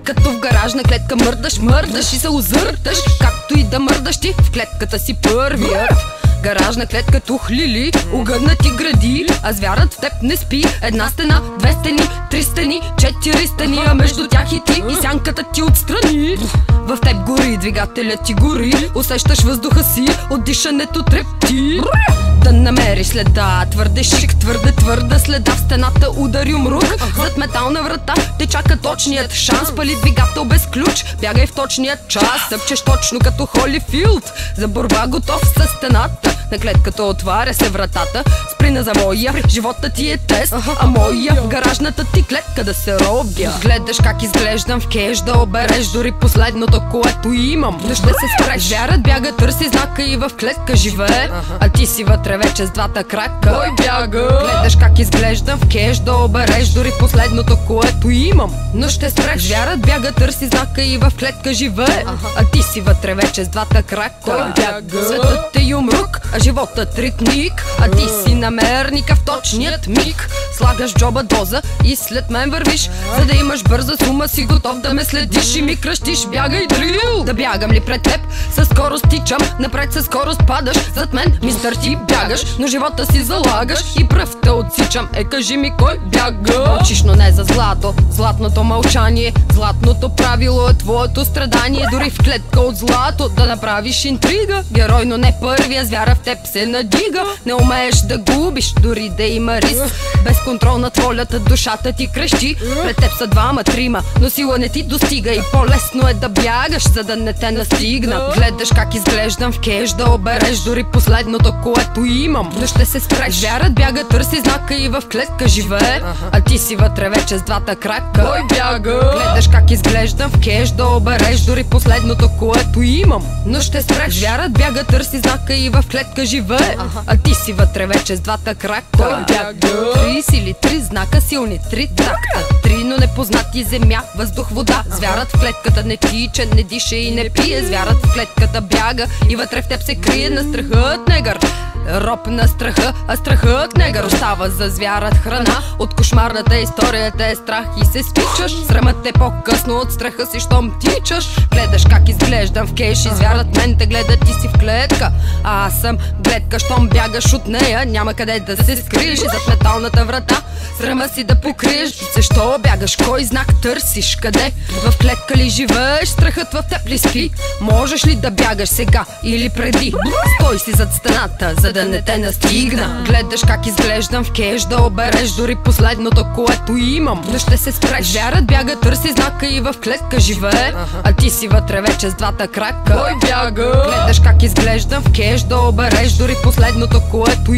Като в гаражна клетка мърдаш и се озърташ. Както и да мърдаш ти, в клетката си първият. Гаражна клетка тухлили, огънати гради, а звярат в теб не спи. Една стена, две стени, три стени, четири стени, а между тях и ти, и сянката ти отстрани. В теб гори, двигателят ти гори, усещаш въздуха си, от дишането трепти. Да намериш следа, твърде шик, твърда следа в стената, удари умрук. Зад метална врата те чака точният шанс. Пали двигател без ключ, бягай в точният час. Тъпчеш точно като Холифилд, за борба готов със стената. На клетката отваря се вратата, спри на завоя, живота ти е тест, а моя в гаражната ти клетка да се робя. Гледаш как изглеждам в кеш, да обереш дори последното, което имам. Но ще се спреш, звярат бяга, търси знака и в клетка живее, а ти си вътре вече с двата крака. Кой бяга? Гледаш как изглеждам в кеш, да обереш дори последното, което имам. Но ще спреш, звярат бяга, търси знака и в клетка живее, а ти си вътре вече с двата крака. Кой бяга? Светът е юмрук, а животът ритник, а ти си намерника в точният миг. Слагаш в джоба доза и след мен вървиш, за да имаш бърза сума, си готов да ме следиш и ми кръщиш. Бягай, дрил! Да бягам ли пред теб? Със скорост тичам, напред със скорост падаш. Зад мен, мистър, ти бягаш, но живота си залагаш и пръв те отсичам. Кажи ми кой бяга? Мълчиш, но не за злато, златното мълчание. Златното правило е твоето страдание. Дори в клетка от злато да направиш интрига. Герой, но не първия, звяра в теб се надига. Не умееш да губиш, дори да има риск. Без контрол над волята, душата ти крещи. Пред теб са двама, трима, но сила не ти достига. И по-лесно е да бягаш, за да не те настигна. Гледаш как изглеждам в кеш, да обереш дори последното, което имам. Но ще се спреш, звярат бяга, търси знака и в клетка живее, а ти си вътре вече с двата крака. Кой бяга? Гледаш как изглеждам в кеш, да обереш дори последното, което имам. Но ще спреш, звярат бяга, търси знака и в клетка живее, а ти си вътре вече с двата крака. Кой бяга? 30 или 3 знака, силни 3 такта, 3, но непознати земя, въздух, вода. Звярат в клетката не тича, не диша и не пие. Звярат в клетката бяга и вътре в теб се крие на страхът негър. Роб на страха, а страхът негър остава за звярат храна. От кошмарната история те е страх и се спичаш. Срамът е по-късно от страха си, щом тичаш. Гледаш как изглеждам в кеш и звярат мен те гледат, ти си в клетка, а аз съм гледка. Щом бягаш от нея, няма къде да се скриеш. И зад металната врата срама си да покриеш. Защо бягаш? Кой знак търсиш? Къде? В клетка ли живееш? Страхът в теб ли спи? Можеш ли да бягаш сега или преди? Стой си зад стената, за да не те настигна. Гледаш как изглеждам в кеш, да обереш дори последното, което имам. Но ще се спреш, звярат бяга, търси знака и в клетка живее, а ти си вътре вече с двата крака. Кой бяга? Гледаш как изглеждам в кеш, да обереш дори последното, което имам.